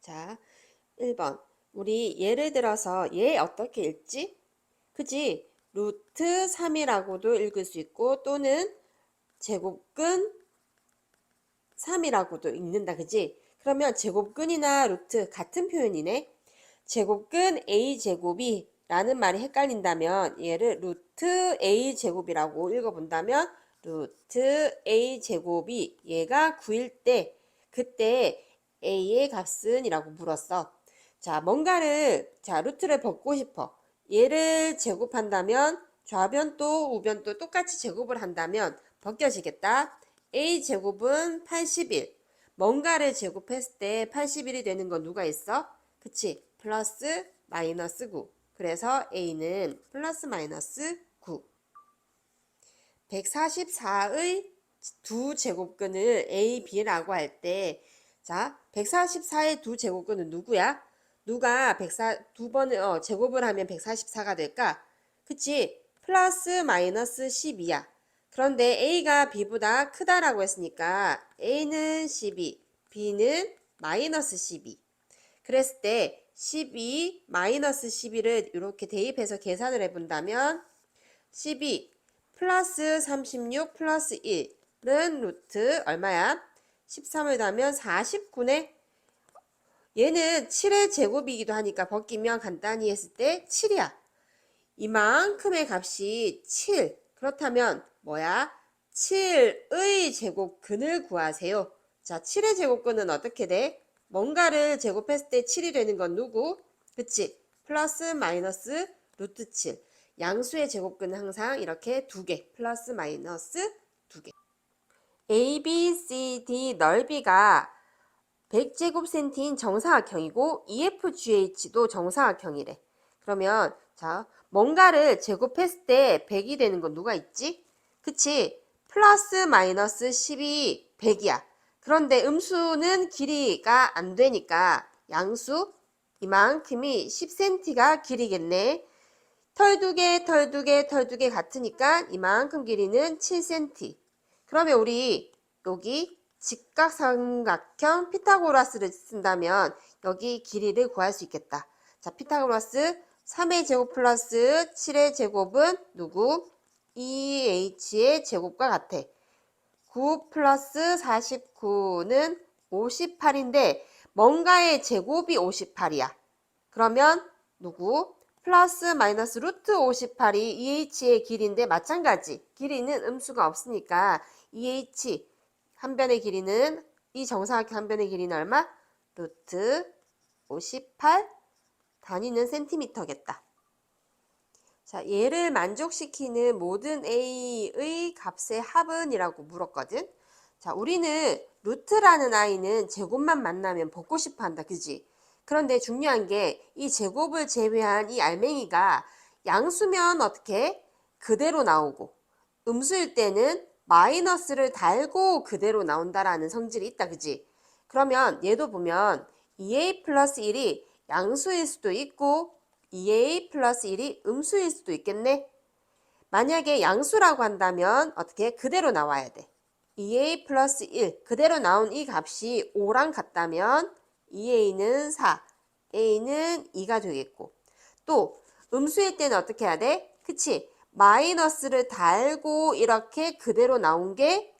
자, 1번. 우리 예를 들어서 얘 어떻게 읽지? 그지? 루트 3이라고도 읽을 수 있고 또는 제곱근 3이라고도 읽는다. 그지? 그러면 제곱근이나 루트 같은 표현이네. 제곱근 a제곱이 라는 말이 헷갈린다면 얘를 루트 a제곱이라고 읽어본다면 루트 a제곱이 얘가 9일 때 그때 a의 값은 이라고 물었어. 자, 루트를 벗고 싶어. 얘를 제곱한다면 좌변도 우변도 똑같이 제곱을 한다면 벗겨지겠다. a제곱은 81. 뭔가를 제곱했을 때 81이 되는 건 누가 있어? 그치? 플러스 마이너스 9. 그래서 a는 플러스 마이너스 9. 144의 두 제곱근을 a, b라고 할 때, 자, 144의 두 제곱근은 누구야? 누가 두 번을 제곱을 하면 144가 될까? 그치? 플러스 마이너스 12야. 그런데 a가 b보다 크다라고 했으니까 a는 12, b는 마이너스 12. 그랬을 때 12 마이너스 12를 이렇게 대입해서 계산을 해본다면 12 플러스 36 플러스 1은 루트 얼마야? 13을 더하면 49네. 얘는 7의 제곱이기도 하니까 벗기면 간단히 했을 때 7이야. 이만큼의 값이 7. 그렇다면 뭐야? 7의 제곱근을 구하세요. 자, 7의 제곱근은 어떻게 돼? 뭔가를 제곱했을 때 7이 되는 건 누구? 그치? 플러스 마이너스 루트 7. 양수의 제곱근은 항상 이렇게 두 개. 플러스 마이너스 두 개. A, B, C, D 넓이가 100제곱센티인 정사각형이고 EFGH도 정사각형이래. 그러면 자, 뭔가를 제곱했을 때 100이 되는 건 누가 있지? 그치? 플러스 마이너스 12, 100이야. 그런데 음수는 길이가 안 되니까 양수 이만큼이 10cm가 길이겠네. 털 두 개, 털 두 개, 털 두 개 같으니까 이만큼 길이는 7cm. 그러면 우리 여기 직각삼각형 피타고라스를 쓴다면 여기 길이를 구할 수 있겠다. 자, 피타고라스 3의 제곱 플러스 7의 제곱은 누구? 2h의 제곱과 같아. 9 플러스 49는 58인데 뭔가의 제곱이 58이야. 그러면 누구? 플러스 마이너스 루트 58이 2h의 길이인데 마찬가지. 길이는 음수가 없으니까 2h 한 변의 길이는 이 정사각형 한 변의 길이는 얼마? 루트 58 단위는 센티미터겠다. 자, 얘를 만족시키는 모든 a의 값의 합은 이라고 물었거든. 자, 우리는 루트라는 아이는 제곱만 만나면 벗고 싶어 한다. 그지? 그런데 중요한 게 이 제곱을 제외한 이 알맹이가 양수면 어떻게? 그대로 나오고 음수일 때는 마이너스를 달고 그대로 나온다라는 성질이 있다. 그지? 그러면 얘도 보면 2a 플러스 1이 양수일 수도 있고 2a 플러스 1이 음수일 수도 있겠네. 만약에 양수라고 한다면 어떻게? 그대로 나와야 돼. 2a 플러스 1 그대로 나온 이 값이 5랑 같다면 2a는 4, a는 2가 되겠고 또 음수일 때는 어떻게 해야 돼? 그치? 마이너스를 달고 이렇게 그대로 나온 게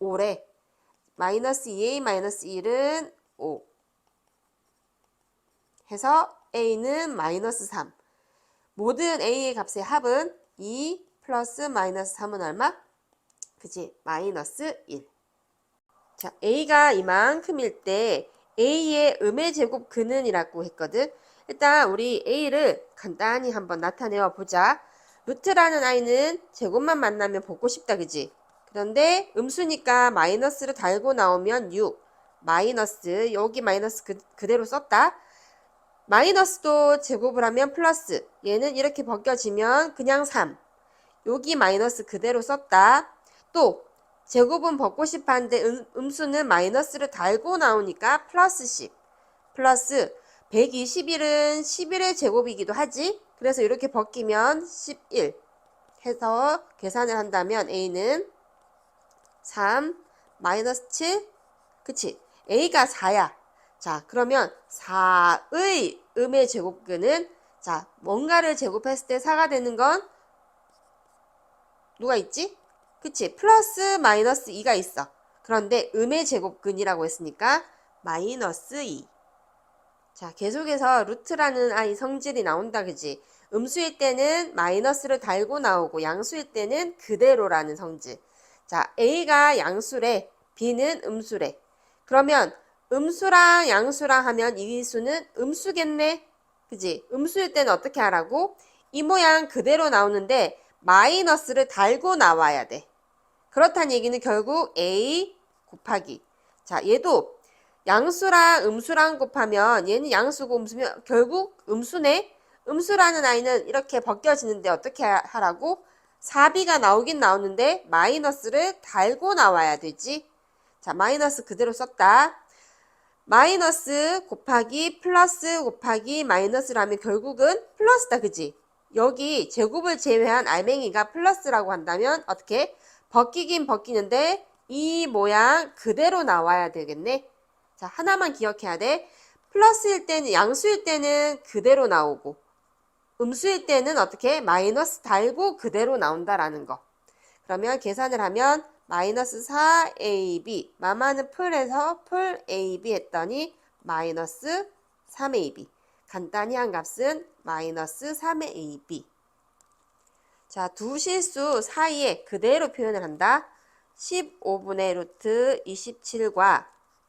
5래. 마이너스 2a 마이너스 1은 5 해서 a는 마이너스 3. 모든 a의 값의 합은 2 플러스 마이너스 3은 얼마? 그치? 마이너스 1. 자, a가 이만큼일 때 a의 음의 제곱 근은 이라고 했거든. 일단 우리 a를 간단히 한번 나타내어 보자. 루트라는 아이는 제곱만 만나면 벗고 싶다. 그지? 그런데 음수니까 마이너스를 달고 나오면 6. 마이너스 여기 마이너스 그대로 썼다. 마이너스도 제곱을 하면 플러스. 얘는 이렇게 벗겨지면 그냥 3. 여기 마이너스 그대로 썼다. 또 제곱은 벗고 싶어 하는데 음수는 마이너스를 달고 나오니까 플러스 10. 플러스 121은 11의 제곱이기도 하지. 그래서 이렇게 벗기면 11 해서 계산을 한다면 a는 3 마이너스 7. 그치? a가 4야. 자, 그러면 4의 음의 제곱근은 자, 뭔가를 제곱했을 때 4가 되는 건 누가 있지? 그치? 플러스 마이너스 2가 있어. 그런데 음의 제곱근이라고 했으니까 마이너스 2. 자, 계속해서 루트라는 아이 성질이 나온다, 그지? 음수일 때는 마이너스를 달고 나오고 양수일 때는 그대로라는 성질. 자, A가 양수래, B는 음수래. 그러면 음수랑 양수랑 하면 이 수는 음수겠네? 그지? 음수일 때는 어떻게 하라고? 이 모양 그대로 나오는데 마이너스를 달고 나와야 돼. 그렇다는 얘기는 결국 A 곱하기. 자, 얘도 양수랑 음수랑 곱하면 얘는 양수고 음수면 결국 음수네. 음수라는 아이는 이렇게 벗겨지는데 어떻게 하라고? 4B가 나오긴 나오는데 마이너스를 달고 나와야 되지. 자, 마이너스 그대로 썼다. 마이너스 곱하기 플러스 곱하기 마이너스라면 결국은 플러스다, 그지? 여기 제곱을 제외한 알맹이가 플러스라고 한다면 어떻게? 벗기긴 벗기는데 이 모양 그대로 나와야 되겠네. 자, 하나만 기억해야 돼. 플러스일 때는 양수일 때는 그대로 나오고 음수일 때는 어떻게? 마이너스 달고 그대로 나온다라는 거. 그러면 계산을 하면 마이너스 4ab 마마는 풀에서 풀 ab 했더니 마이너스 3ab 간단히 한 값은 마이너스 3ab. 자, 두 실수 사이에 그대로 표현을 한다. 15분의 루트 27과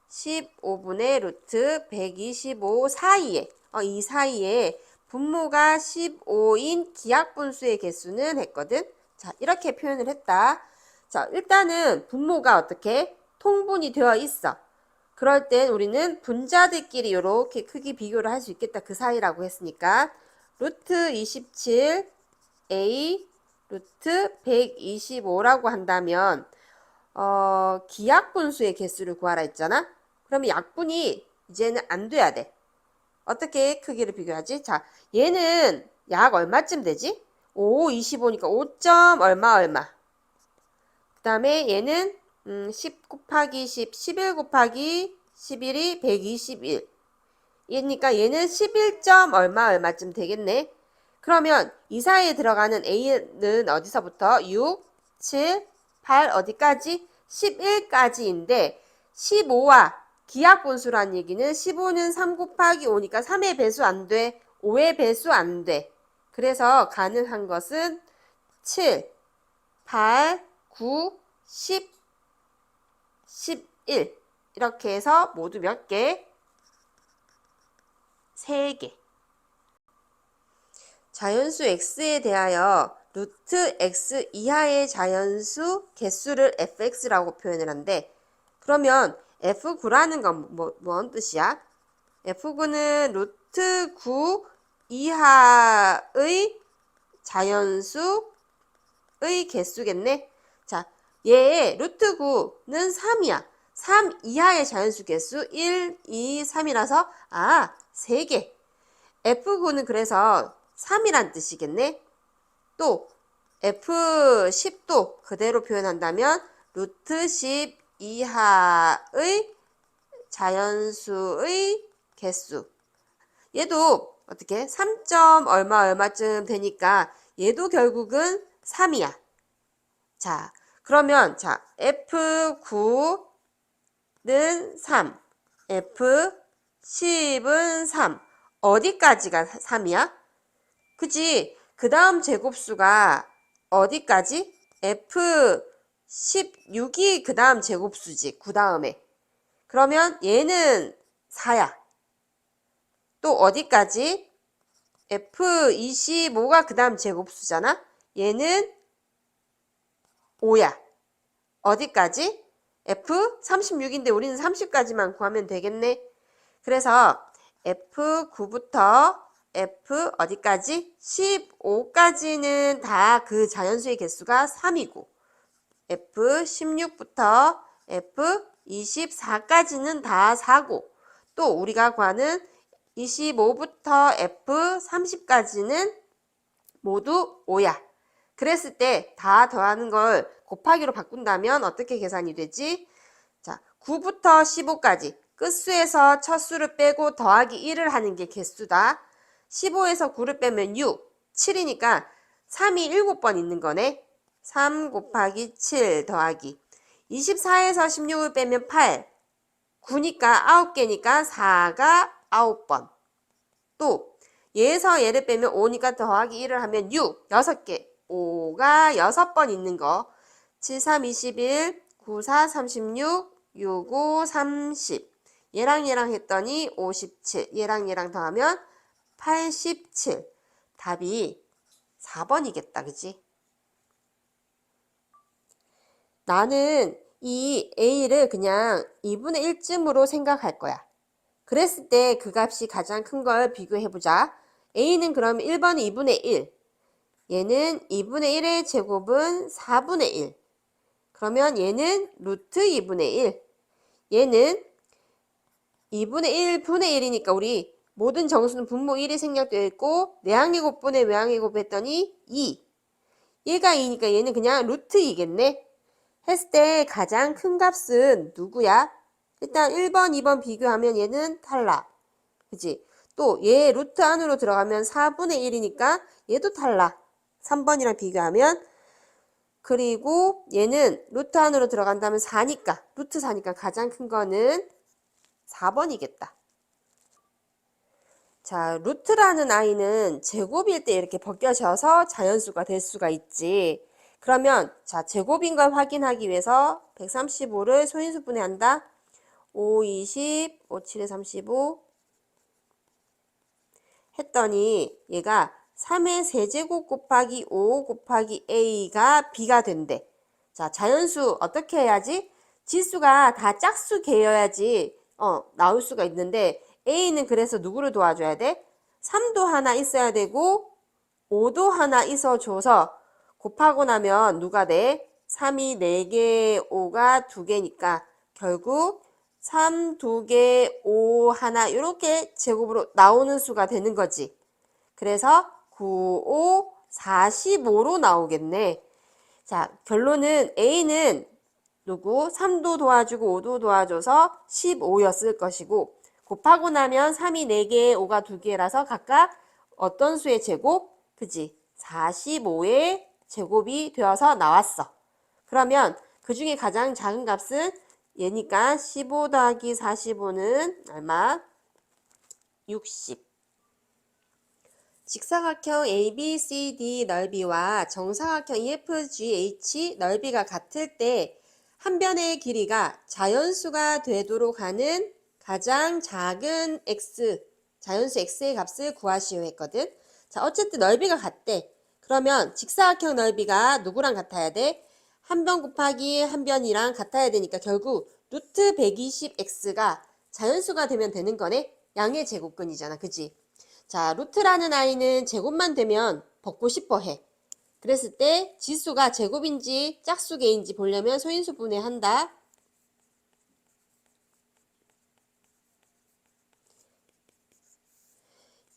15분의 루트 125 사이에 이 사이에 분모가 15인 기하분수의 개수는 했거든. 자, 이렇게 표현을 했다. 자, 일단은 분모가 어떻게? 통분이 되어 있어. 그럴 땐 우리는 분자들끼리 이렇게 크기 비교를 할 수 있겠다. 그 사이라고 했으니까 루트 27 A 루트 125라고 한다면 기하분수의 개수를 구하라 했잖아. 그러면 약분이 이제는 안 돼야 돼. 어떻게 크기를 비교하지? 자, 얘는 약 얼마쯤 되지? 5, 25니까 5. 얼마. 그 다음에 얘는 10 곱하기 10, 11 곱하기 11이 121. 얘니까 얘는 11. 얼마쯤 되겠네. 그러면 이 사이에 들어가는 A는 어디서부터? 6, 7, 8 어디까지? 11까지인데 15와 기하분수란 얘기는 15는 3 곱하기 5니까 3의 배수 안 돼. 5의 배수 안 돼. 그래서 가능한 것은 7, 8, 9, 10, 11 이렇게 해서 모두 몇 개? 3개. 자연수 x에 대하여 루트 x 이하의 자연수 개수를 fx라고 표현을 한대. 그러면 f9라는 건 뭔 뜻이야? f9는 루트 9 이하의 자연수의 개수겠네. 자, 얘 루트 9는 3이야. 3 이하의 자연수 개수 1, 2, 3이라서 3개. f9는 그래서 3이란 뜻이겠네. 또 F10도 그대로 표현한다면 루트 10 이하의 자연수의 개수. 얘도 어떻게 3. 얼마쯤 되니까 얘도 결국은 3이야. 자, 그러면 자 F9는 3, F10은 3. 어디까지가 3이야? 그지? 그 다음 제곱수가 어디까지? F16이 그 다음 제곱수지. 그 다음에. 그러면 얘는 4야. 또 어디까지? F25가 그 다음 제곱수잖아. 얘는 5야. 어디까지? F36인데 우리는 30까지만 구하면 되겠네. 그래서 F9부터 F 어디까지? 15까지는 다 그 자연수의 개수가 3이고 F16부터 F24까지는 다 4고 또 우리가 구하는 25부터 F30까지는 모두 5야. 그랬을 때 다 더하는 걸 곱하기로 바꾼다면 어떻게 계산이 되지? 자, 9부터 15까지 끝수에서 첫 수를 빼고 더하기 1을 하는 게 개수다. 15에서 9를 빼면 6, 7이니까 3이 7번 있는 거네. 3 곱하기 7 더하기 24에서 16을 빼면 8, 9니까 9개니까 4가 9번. 또 얘에서 얘를 빼면 5니까 더하기 1을 하면 6, 6개. 5가 6번 있는 거. 7, 3, 21, 9, 4, 36, 6, 5, 30. 얘랑 얘랑 했더니 57. 얘랑 얘랑 더하면 87. 답이 4번이겠다. 그지? 나는 이 A를 그냥 2분의 1쯤으로 생각할 거야. 그랬을 때 그 값이 가장 큰 걸 비교해보자. A는 그럼 1번은 2분의 1. 얘는 2분의 1의 제곱은 4분의 1. 그러면 얘는 루트 2분의 1. 얘는 2분의 1 분의 1이니까 우리 모든 정수는 분모 1이 생략되어 있고 내항제곱분의 외항제곱 했더니 2. 얘가 2니까 얘는 그냥 루트 2겠네. 했을 때 가장 큰 값은 누구야? 일단 1번, 2번 비교하면 얘는 탈락. 그치? 또 얘 루트 안으로 들어가면 4분의 1이니까 얘도 탈락. 3번이랑 비교하면 그리고 얘는 루트 안으로 들어간다면 4니까 루트 4니까 가장 큰 거는 4번이겠다. 자, 루트라는 아이는 제곱일 때 이렇게 벗겨져서 자연수가 될 수가 있지. 그러면 자, 제곱인 걸 확인하기 위해서 135를 소인수 분해한다. 5, 20, 5, 7에 35 했더니 얘가 3의 세제곱 곱하기 5 곱하기 a가 b가 된대. 자, 자연수 어떻게 해야지? 지수가 다 짝수 개여야지 나올 수가 있는데 a는 그래서 누구를 도와줘야 돼? 3도 하나 있어야 되고 5도 하나 있어줘서 곱하고 나면 누가 돼? 3이 4개, 5가 2개니까 결국 3, 2개, 5, 하나 이렇게 제곱으로 나오는 수가 되는 거지. 그래서 9, 5, 45로 나오겠네. 자, 결론은 A는 누구? 3도 도와주고 5도 도와줘서 15였을 것이고 곱하고 나면 3이 4개, 5가 2개라서 각각 어떤 수의 제곱? 그지? 45의 제곱이 되어서 나왔어. 그러면 그 중에 가장 작은 값은 얘니까 15 더하기 45는 얼마? 60. 직사각형 ABCD 넓이와 정사각형 EFGH 넓이가 같을 때 한 변의 길이가 자연수가 되도록 하는 가장 작은 x, 자연수 x의 값을 구하시오 했거든. 자, 어쨌든 넓이가 같대. 그러면 직사각형 넓이가 누구랑 같아야 돼? 한 변 곱하기 한 변이랑 같아야 되니까 결국 루트 120x가 자연수가 되면 되는 거네. 양의 제곱근이잖아. 그지? 자, 루트라는 아이는 제곱만 되면 벗고 싶어 해. 그랬을 때 지수가 제곱인지 짝수개인지 보려면 소인수 분해한다.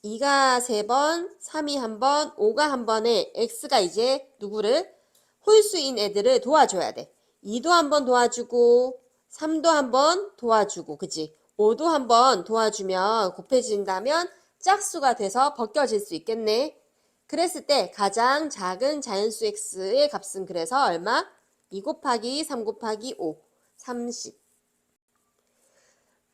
2가 3번, 3이 1번, 5가 1번에 x가 이제 누구를? 홀수인 애들을 도와줘야 돼. 2도 한번 도와주고 3도 한번 도와주고 그치? 5도 한번 도와주면 곱해진다면 짝수가 돼서 벗겨질 수 있겠네. 그랬을 때 가장 작은 자연수 x의 값은 그래서 얼마? 2 곱하기 3 곱하기 5, 30.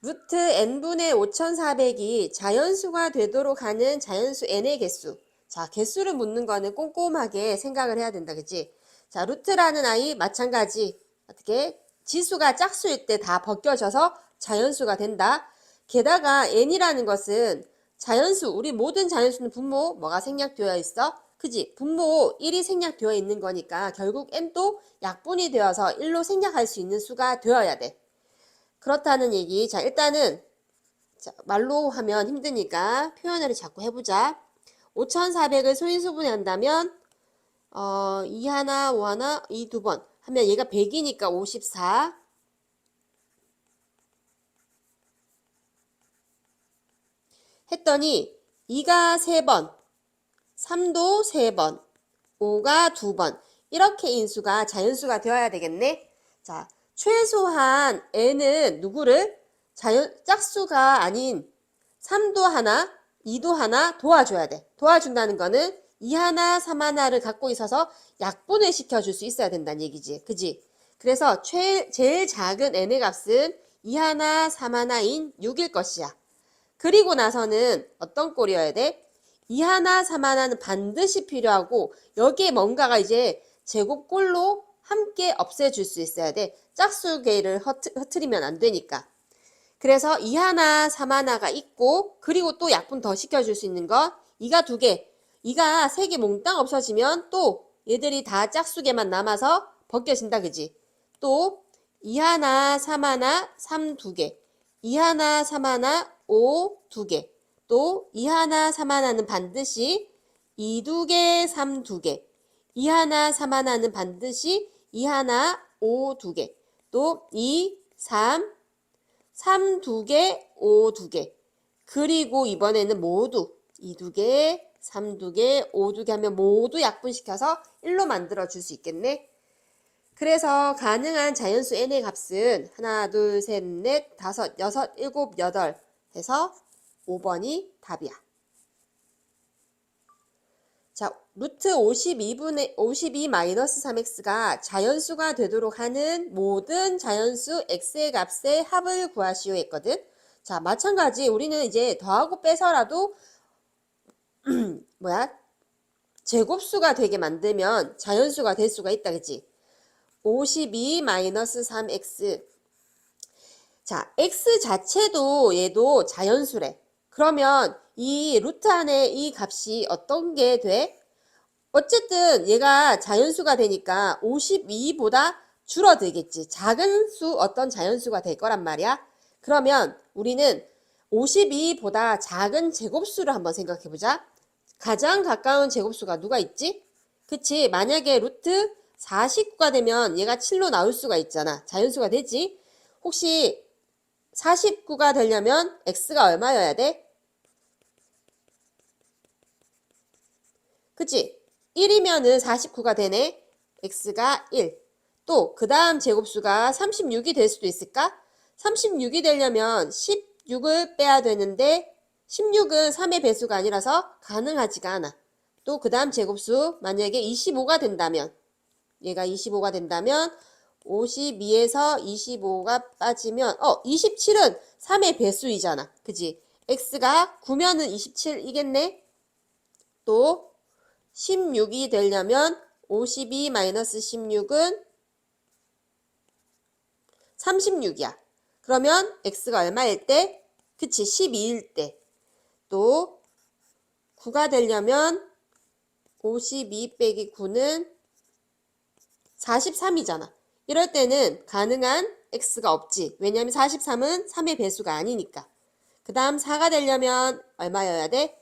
루트 n분의 5400이 자연수가 되도록 하는 자연수 n의 개수. 자, 개수를 묻는 거는 꼼꼼하게 생각을 해야 된다. 그치? 자, 루트라는 아이 마찬가지. 어떻게? 지수가 짝수일 때 다 벗겨져서 자연수가 된다. 게다가 n이라는 것은 자연수, 우리 모든 자연수는 분모 뭐가 생략되어 있어? 그지? 분모 1이 생략되어 있는 거니까 결국 n도 약분이 되어서 1로 생략할 수 있는 수가 되어야 돼. 그렇다는 얘기. 자, 일단은 자, 말로 하면 힘드니까 표현을 자꾸 해보자. 5400을 소인수분해 한다면 2 하나, 5 하나, 2 두 번 하면 얘가 100이니까 54 했더니 2가 3번, 3도 3번, 5가 2번 이렇게 인수가 자연수가 되어야 되겠네. 자, 최소한 n은 누구를? 짝수가 아닌 3도 하나, 2도 하나 도와줘야 돼. 도와준다는 거는 2 하나, 3 하나를 갖고 있어서 약분을 시켜줄 수 있어야 된다는 얘기지. 그지? 그래서 제일 작은 n의 값은 2 하나, 3 하나인 6일 것이야. 그리고 나서는 어떤 꼴이어야 돼? 2 하나, 3 하나는 반드시 필요하고 여기에 뭔가가 이제 제곱꼴로 함께 없애줄 수 있어야 돼. 짝수계를 흐트리면 안 되니까. 그래서 2 하나, 3 하나가 있고 그리고 또 약분 더 시켜줄 수 있는 거 2가 2개. 2가 3개 몽땅 없어지면 또 얘들이 다 짝수계만 남아서 벗겨진다. 그지? 또 2 하나, 3 하나, 3 2개. 2 하나, 3 하나, 5 2개. 또 2 하나, 3 하나는 반드시 2 2개, 3 2개. 2 하나, 3 하나는 반드시 2 하나, 5 2개. 또 2, 3, 3 2개, 5 2개. 그리고 이번에는 모두 2 2개, 3 2개, 5 2개 하면 모두 약분시켜서 1로 만들어 줄 수 있겠네. 그래서 가능한 자연수 n의 값은 하나, 둘, 셋, 넷, 다섯, 여섯, 일곱, 여덟 해서 5번이 답이야. 자, 루트 52 마이너스 3x가 자연수가 되도록 하는 모든 자연수 x의 값의 합을 구하시오 했거든. 자, 마찬가지 우리는 이제 더하고 빼서라도 제곱수가 되게 만들면 자연수가 될 수가 있다. 그치? 52 마이너스 3x. 자, x 자체도 얘도 자연수래. 그러면 이 루트 안에 이 값이 어떤 게 돼? 어쨌든 얘가 자연수가 되니까 52보다 줄어들겠지. 작은 수 어떤 자연수가 될 거란 말이야. 그러면 우리는 52보다 작은 제곱수를 한번 생각해 보자. 가장 가까운 제곱수가 누가 있지? 그치? 만약에 루트 49가 되면 얘가 7로 나올 수가 있잖아. 자연수가 되지? 혹시 49가 되려면 x가 얼마여야 돼? 그치? 1이면은 49가 되네. x가 1. 또 그 다음 제곱수가 36이 될 수도 있을까? 36이 되려면 16을 빼야 되는데 16은 3의 배수가 아니라서 가능하지가 않아. 또 그 다음 제곱수 만약에 25가 된다면 얘가 25가 된다면 52에서 25가 빠지면 27은 3의 배수이잖아. 그지? x가 9면은 27이겠네. 또 16이 되려면 52 마이너스 16은 36이야. 그러면 x가 얼마일 때? 그치, 12일 때. 또 9가 되려면 52 빼기 9는 43이잖아. 이럴 때는 가능한 x가 없지. 왜냐하면 43은 3의 배수가 아니니까. 그 다음 4가 되려면 얼마여야 돼?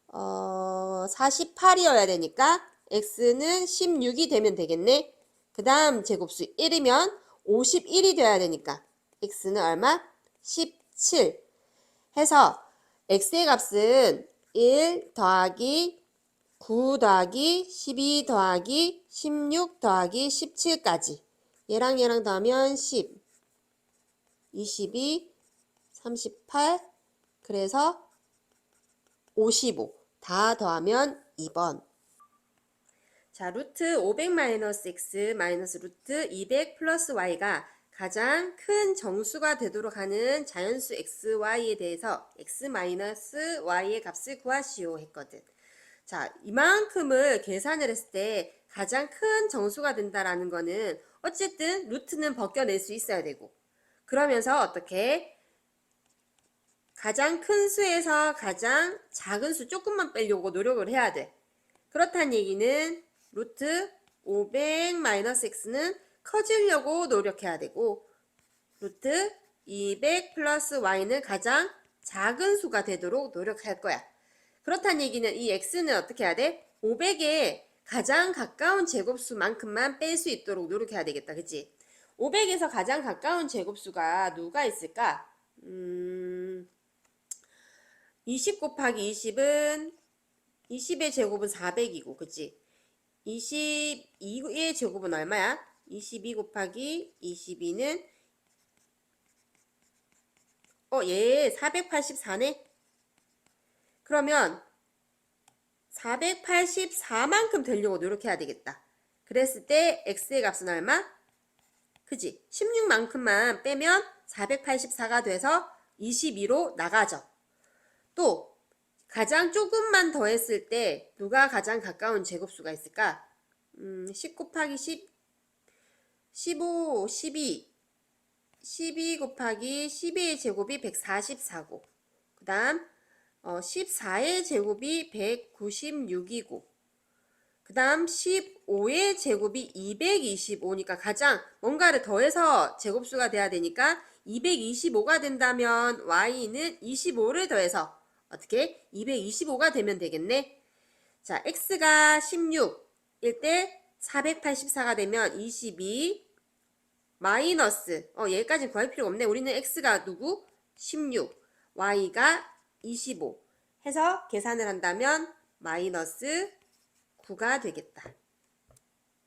48이어야 되니까 x는 16이 되면 되겠네. 그 다음 제곱수 1이면 51이 돼야 되니까 x는 얼마? 17 해서 x의 값은 1 더하기 9 더하기 12 더하기 16 더하기 17까지 얘랑 더하면 10 22 38 그래서 55 다 더하면 2번. 자, 루트 500 마이너스 x 마이너스 루트 200 플러스 y가 가장 큰 정수가 되도록 하는 자연수 xy에 대해서 x 마이너스 y의 값을 구하시오 했거든. 자, 이만큼을 계산을 했을 때 가장 큰 정수가 된다라는 거는 어쨌든 루트는 벗겨낼 수 있어야 되고 그러면서 어떻게 가장 큰 수에서 가장 작은 수 조금만 빼려고 노력을 해야 돼. 그렇다는 얘기는 루트 500 마이너스 x는 커지려고 노력해야 되고 루트 200 플러스 y는 가장 작은 수가 되도록 노력할 거야. 그렇다는 얘기는 이 x는 어떻게 해야 돼? 500에 가장 가까운 제곱수만큼만 뺄 수 있도록 노력해야 되겠다. 그치? 500에서 가장 가까운 제곱수가 누가 있을까? 20 곱하기 20은 20의 제곱은 400이고 그치? 22의 제곱은 얼마야? 22 곱하기 22는 얘 484네? 그러면 484만큼 되려고 노력해야 되겠다. 그랬을 때 x의 값은 얼마? 그지? 16만큼만 빼면 484가 돼서 22로 나가죠. 또 가장 조금만 더했을 때 누가 가장 가까운 제곱수가 있을까? 10 곱하기 10, 15, 12 곱하기 12의 제곱이 144고 그 다음 14의 제곱이 196이고 그 다음 15의 제곱이 225니까 가장 뭔가를 더해서 제곱수가 돼야 되니까 225가 된다면 y는 25를 더해서 어떻게? 225가 되면 되겠네. 자, x가 16일 때 484가 되면 22 마이너스 얘까지는 구할 필요가 없네. 우리는 x가 누구? 16 y가 25 해서 계산을 한다면 마이너스 9가 되겠다.